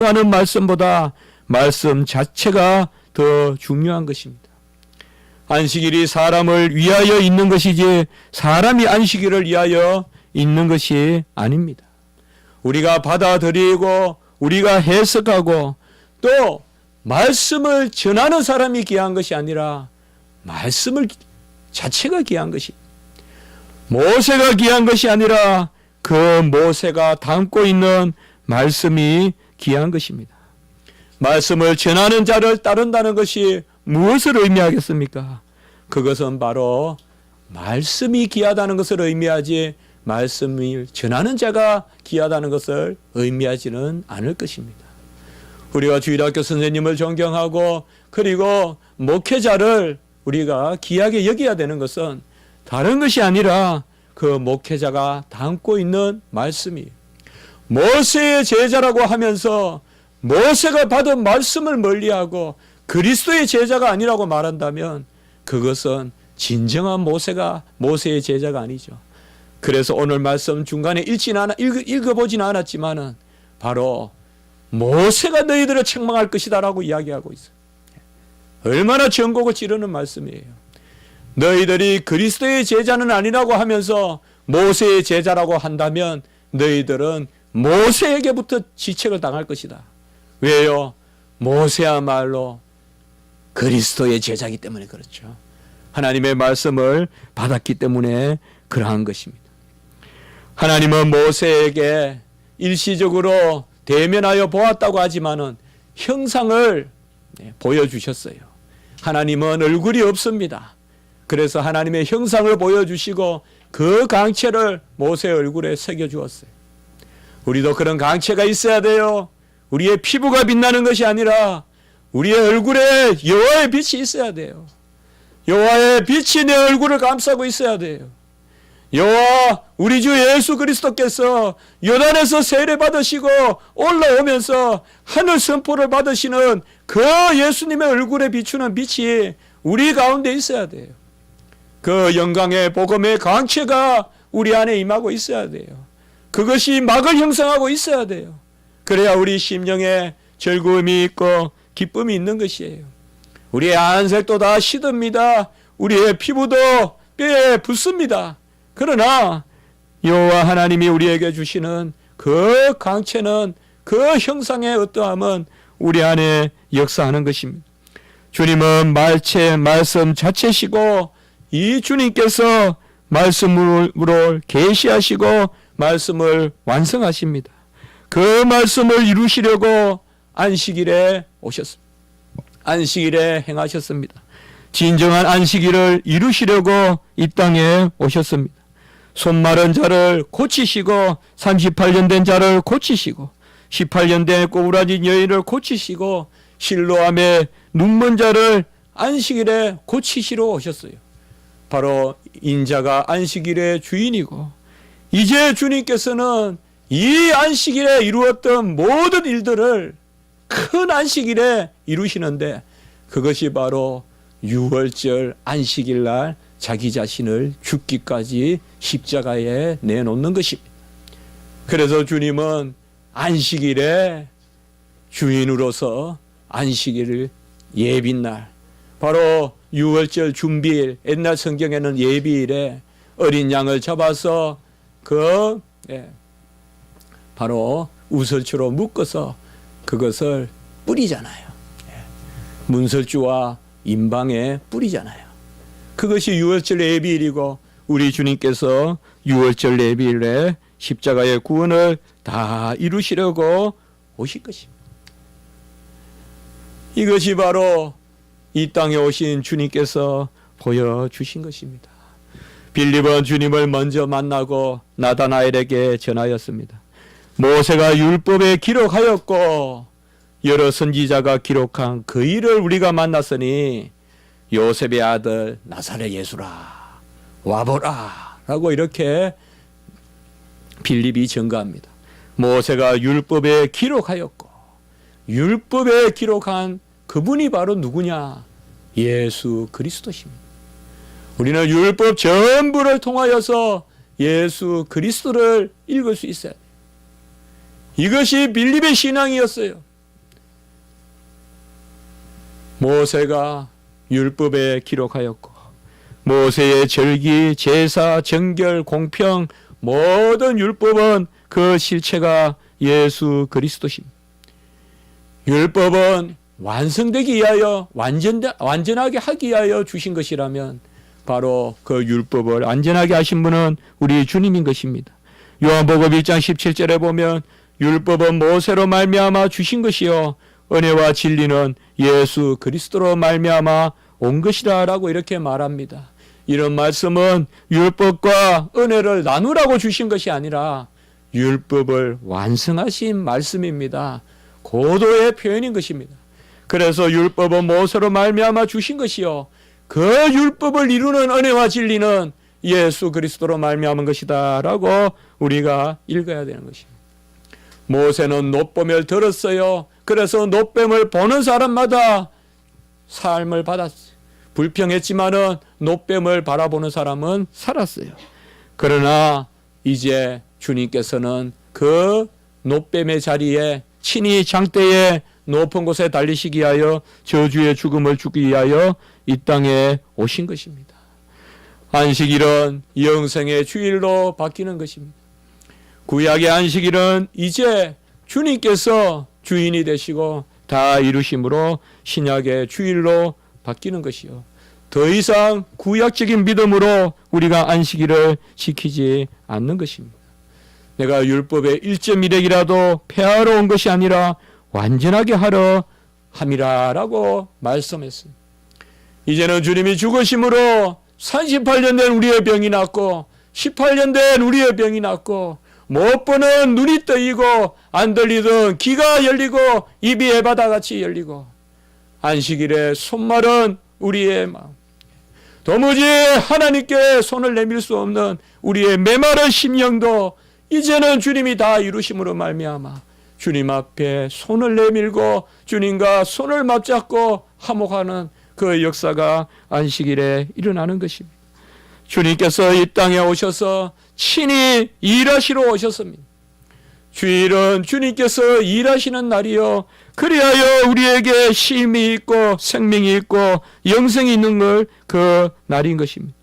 하는 말씀보다 말씀 자체가 더 중요한 것입니다. 안식일이 사람을 위하여 있는 것이지 사람이 안식일을 위하여 있는 것이 아닙니다. 우리가 받아들이고 우리가 해석하고 또 말씀을 전하는 사람이 귀한 것이 아니라 말씀을 자체가 귀한 것입니다. 모세가 귀한 것이 아니라 그 모세가 담고 있는 말씀이 귀한 것입니다. 말씀을 전하는 자를 따른다는 것이 무엇을 의미하겠습니까? 그것은 바로 말씀이 귀하다는 것을 의미하지 말씀을 전하는 자가 귀하다는 것을 의미하지는 않을 것입니다. 우리가 주일학교 선생님을 존경하고 그리고 목회자를 우리가 귀하게 여겨야 되는 것은 다른 것이 아니라 그 목회자가 담고 있는 말씀이 모세의 제자라고 하면서 모세가 받은 말씀을 멀리하고 그리스도의 제자가 아니라고 말한다면 그것은 진정한 모세의 제자가 아니죠. 그래서 오늘 말씀 중간에 읽어보지는 않았지만은 바로 모세가 너희들을 책망할 것이다 라고 이야기하고 있어요. 얼마나 전곡을 찌르는 말씀이에요. 너희들이 그리스도의 제자는 아니라고 하면서 모세의 제자라고 한다면 너희들은 모세에게부터 지책을 당할 것이다. 왜요? 모세야말로 그리스도의 제자이기 때문에 그렇죠. 하나님의 말씀을 받았기 때문에 그러한 것입니다. 하나님은 모세에게 일시적으로 대면하여 보았다고 하지만은 형상을 보여주셨어요. 하나님은 얼굴이 없습니다. 그래서 하나님의 형상을 보여주시고 그 강체를 모세 얼굴에 새겨주었어요. 우리도 그런 강체가 있어야 돼요. 우리의 피부가 빛나는 것이 아니라 우리의 얼굴에 여호와의 빛이 있어야 돼요. 여호와의 빛이 내 얼굴을 감싸고 있어야 돼요. 여호와 우리 주 예수 그리스도께서 요단에서 세례 받으시고 올라오면서 하늘 선포를 받으시는 그 예수님의 얼굴에 비추는 빛이 우리 가운데 있어야 돼요. 그 영광의 복음의 강체가 우리 안에 임하고 있어야 돼요. 그것이 막을 형성하고 있어야 돼요. 그래야 우리 심령에 즐거움이 있고 기쁨이 있는 것이에요. 우리의 안색도 다 시듭니다. 우리의 피부도 뼈에 붙습니다. 그러나 여호와 하나님이 우리에게 주시는 그 강체는 그 형상의 어떠함은 우리 안에 역사하는 것입니다. 주님은 말씀 자체시고 이 주님께서 말씀으로 계시하시고 말씀을 완성하십니다. 그 말씀을 이루시려고 안식일에 오셨습니다. 안식일에 행하셨습니다. 진정한 안식일을 이루시려고 이 땅에 오셨습니다. 손 마른 자를 고치시고 38년 된 자를 고치시고 18년 된 꼬부라진 여인을 고치시고 실로암에 눈먼 자를 안식일에 고치시러 오셨어요. 바로 인자가 안식일의 주인이고 이제 주님께서는 이 안식일에 이루었던 모든 일들을 큰 안식일에 이루시는데 그것이 바로 6월절 안식일 날 자기 자신을 죽기까지 십자가에 내놓는 것입니다. 그래서 주님은 안식일에 주인으로서 안식일을 예비날 바로 6월절 준비일 옛날 성경에는 예비일에 어린 양을 잡아서 바로 우설추로 묶어서 그것을 뿌리잖아요. 문설주와 임방에 뿌리잖아요. 그것이 6월절 예비일이고 우리 주님께서 6월절 예비일에 십자가의 구원을 다 이루시려고 오신 것입니다. 이것이 바로 이 땅에 오신 주님께서 보여주신 것입니다. 빌립은 주님을 먼저 만나고 나다나엘에게 전하였습니다. 모세가 율법에 기록하였고 여러 선지자가 기록한 그 일을 우리가 만났으니 요셉의 아들 나사렛 예수라 와보라 라고 이렇게 빌립이 증거합니다. 모세가 율법에 기록하였고 율법에 기록한 그분이 바로 누구냐? 예수 그리스도십니다. 우리는 율법 전부를 통하여서 예수 그리스도를 읽을 수 있어야 돼요. 이것이 빌립의 신앙이었어요. 모세가 율법에 기록하였고 모세의 절기, 제사, 정결, 공평 모든 율법은 그 실체가 예수 그리스도십니다. 율법은 완성되기 위하여 완전하게 하기 위하여 주신 것이라면 바로 그 율법을 완전하게 하신 분은 우리 주님인 것입니다. 요한복음 1장 17절에 보면 율법은 모세로 말미암아 주신 것이요 은혜와 진리는 예수 그리스도로 말미암아 온 것이라 라고 이렇게 말합니다. 이런 말씀은 율법과 은혜를 나누라고 주신 것이 아니라 율법을 완성하신 말씀입니다. 고도의 표현인 것입니다. 그래서 율법은 모세로 말미암아 주신 것이요 그 율법을 이루는 은혜와 진리는 예수 그리스도로 말미암은 것이다 라고 우리가 읽어야 되는 것입니다. 모세는 놋뱀을 들었어요. 그래서 놋뱀을 보는 사람마다 삶을 받았어요. 불평했지만은 놋뱀을 바라보는 사람은 살았어요. 그러나 이제 주님께서는 그 놋뱀의 자리에 친히 장대에 높은 곳에 달리시기 위하여 저주의 죽음을 주기 위하여 이 땅에 오신 것입니다. 안식일은 영생의 주일로 바뀌는 것입니다. 구약의 안식일은 이제 주님께서 주인이 되시고 다 이루심으로 신약의 주일로 바뀌는 것이요. 더 이상 구약적인 믿음으로 우리가 안식일을 지키지 않는 것입니다. 내가 율법의 1.1핵이라도 폐하러 온 것이 아니라 완전하게 하러 함이라 라고 말씀했습니다. 이제는 주님이 죽으심으로 38년 된 우리의 병이 낫고 18년 된 우리의 병이 낫고 못 보는 눈이 뜨이고 안 들리던 귀가 열리고 입이 에바다같이 열리고 안식일의 손말은 우리의 마음 도무지 하나님께 손을 내밀 수 없는 우리의 메마른 심령도 이제는 주님이 다 이루심으로 말미암아 주님 앞에 손을 내밀고 주님과 손을 맞잡고 화목하는 그 역사가 안식일에 일어나는 것입니다. 주님께서 이 땅에 오셔서 친히 일하시러 오셨습니다. 주일은 주님께서 일하시는 날이요 그리하여 우리에게 쉼이 있고 생명이 있고 영생이 있는 걸 그 날인 것입니다.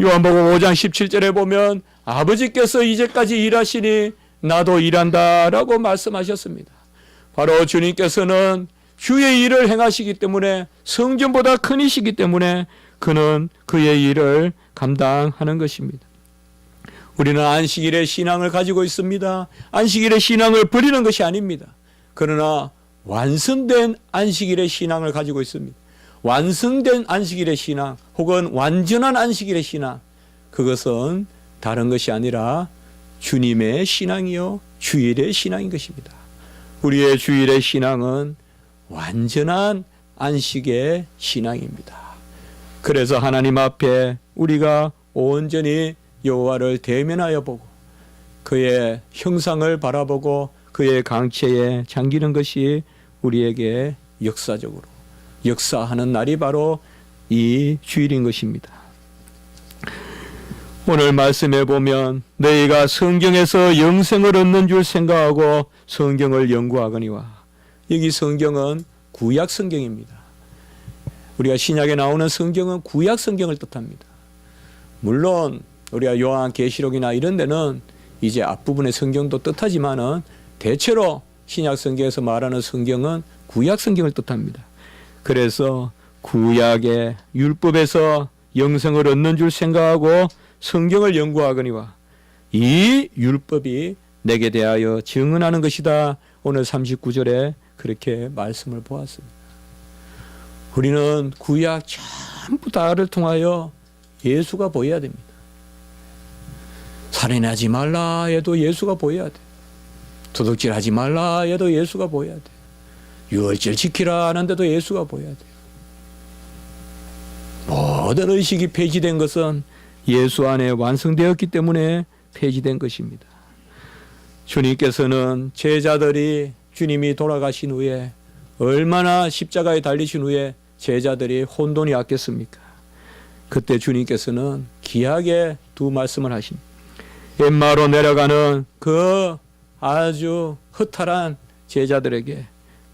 요한복음 5장 17절에 보면 아버지께서 이제까지 일하시니 나도 일한다 라고 말씀하셨습니다. 바로 주님께서는 주의 일을 행하시기 때문에 성전보다 큰 이시기 때문에 그는 그의 일을 감당하는 것입니다. 우리는 안식일의 신앙을 가지고 있습니다. 안식일의 신앙을 버리는 것이 아닙니다. 그러나 완성된 안식일의 신앙을 가지고 있습니다. 완성된 안식일의 신앙 혹은 완전한 안식일의 신앙 그것은 다른 것이 아니라 주님의 신앙이요 주일의 신앙인 것입니다. 우리의 주일의 신앙은 완전한 안식의 신앙입니다. 그래서 하나님 앞에 우리가 온전히 여호와를 대면하여 보고 그의 형상을 바라보고 그의 강체에 잠기는 것이 우리에게 역사적으로 역사하는 날이 바로 이 주일인 것입니다. 오늘 말씀해 보면 너희가 성경에서 영생을 얻는 줄 생각하고 성경을 연구하거니와 여기 성경은 구약 성경입니다. 우리가 신약에 나오는 성경은 구약 성경을 뜻합니다. 물론 우리가 요한계시록이나 이런 데는 이제 앞부분의 성경도 뜻하지만은 대체로 신약 성경에서 말하는 성경은 구약 성경을 뜻합니다. 그래서 구약의 율법에서 영생을 얻는 줄 생각하고 성경을 연구하거니와 이 율법이 내게 대하여 증언하는 것이다. 오늘 39절에 그렇게 말씀을 보았습니다. 우리는 구약 전부 다를 통하여 예수가 보여야 됩니다. 살인하지 말라 해도 예수가 보여야 돼. 도둑질하지 말라 해도 예수가 보여야 돼. 유월절 지키라 하는데도 예수가 보여야 돼. 모든 의식이 폐지된 것은 예수 안에 완성되었기 때문에 폐지된 것입니다. 주님께서는 제자들이 주님이 돌아가신 후에 얼마나 십자가에 달리신 후에 제자들이 혼돈이 왔겠습니까? 그때 주님께서는 귀하게 두 말씀을 하십니다. 엠마오로 내려가는 그 아주 허탈한 제자들에게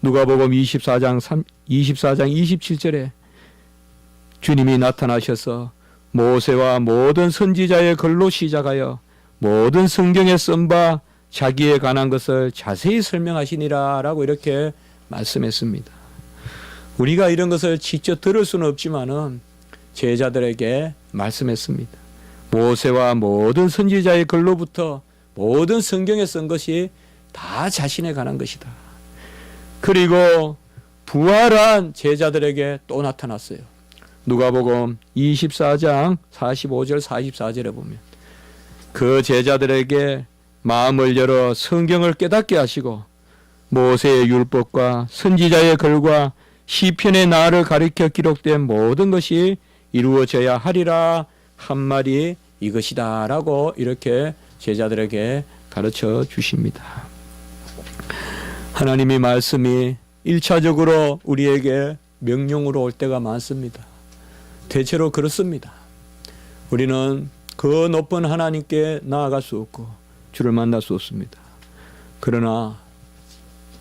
누가복음 24장 27절에 주님이 나타나셔서 모세와 모든 선지자의 글로 시작하여 모든 성경에 쓴 바 자기에 관한 것을 자세히 설명하시니라 라고 이렇게 말씀했습니다. 우리가 이런 것을 직접 들을 수는 없지만은 제자들에게 말씀했습니다. 모세와 모든 선지자의 글로부터 모든 성경에 쓴 것이 다 자신에 관한 것이다. 그리고 부활한 제자들에게 또 나타났어요. 누가복음 24장 45절 44절에 보면 그 제자들에게 마음을 열어 성경을 깨닫게 하시고 모세의 율법과 선지자의 글과 시편의 나를 가리켜 기록된 모든 것이 이루어져야 하리라 한 말이 이것이다 라고 이렇게 제자들에게 가르쳐 주십니다. 하나님의 말씀이 1차적으로 우리에게 명령으로 올 때가 많습니다. 대체로 그렇습니다. 우리는 그 높은 하나님께 나아갈 수 없고 주를 만날 수 없습니다. 그러나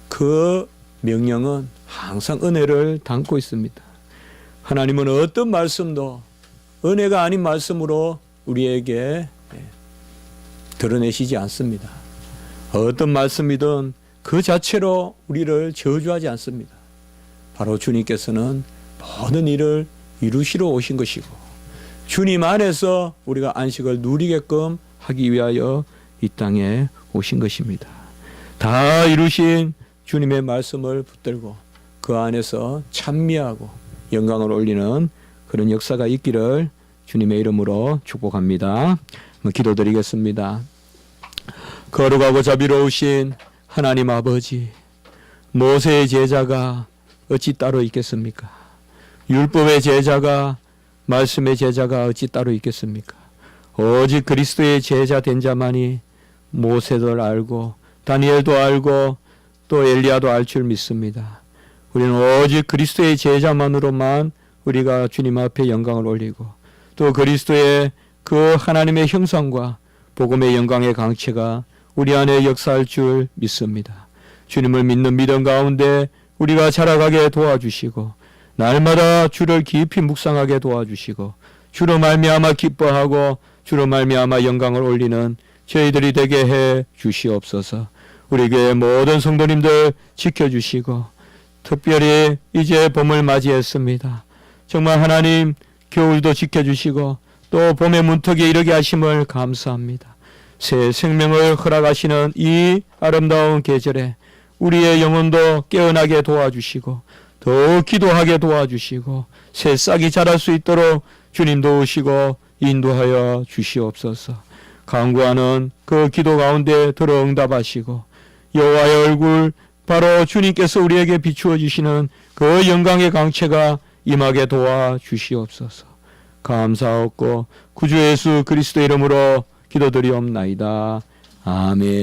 그 명령은 항상 은혜를 담고 있습니다. 하나님은 어떤 말씀도 은혜가 아닌 말씀으로 우리에게 드러내시지 않습니다. 어떤 말씀이든 그 자체로 우리를 저주하지 않습니다. 바로 주님께서는 모든 일을 이루시러 오신 것이고 주님 안에서 우리가 안식을 누리게끔 하기 위하여 이 땅에 오신 것입니다. 다 이루신 주님의 말씀을 붙들고 그 안에서 찬미하고 영광을 올리는 그런 역사가 있기를 주님의 이름으로 축복합니다. 기도드리겠습니다. 거룩하고 자비로우신 하나님 아버지, 모세의 제자가 어찌 따로 있겠습니까? 율법의 제자가, 말씀의 제자가 어찌 따로 있겠습니까? 오직 그리스도의 제자 된 자만이 모세도 알고 다니엘도 알고 또 엘리야도 알 줄 믿습니다. 우리는 오직 그리스도의 제자만으로만 우리가 주님 앞에 영광을 올리고 또 그리스도의 그 하나님의 형상과 복음의 영광의 강체가 우리 안에 역사할 줄 믿습니다. 주님을 믿는 믿음 가운데 우리가 자라가게 도와주시고 날마다 주를 깊이 묵상하게 도와주시고 주로 말미암아 기뻐하고 주로 말미암아 영광을 올리는 저희들이 되게 해 주시옵소서. 우리 교회 모든 성도님들 지켜주시고 특별히 이제 봄을 맞이했습니다. 정말 하나님 겨울도 지켜주시고 또 봄의 문턱에 이르게 하심을 감사합니다. 새 생명을 허락하시는 이 아름다운 계절에 우리의 영혼도 깨어나게 도와주시고 더 기도하게 도와주시고 새싹이 자랄 수 있도록 주님 도우시고 인도하여 주시옵소서. 간구하는 그 기도 가운데 들어 응답하시고 여호와의 얼굴 바로 주님께서 우리에게 비추어 주시는 그 영광의 강체가 임하게 도와주시옵소서. 감사하옵고 구주 예수 그리스도 이름으로 기도드리옵나이다. 아멘.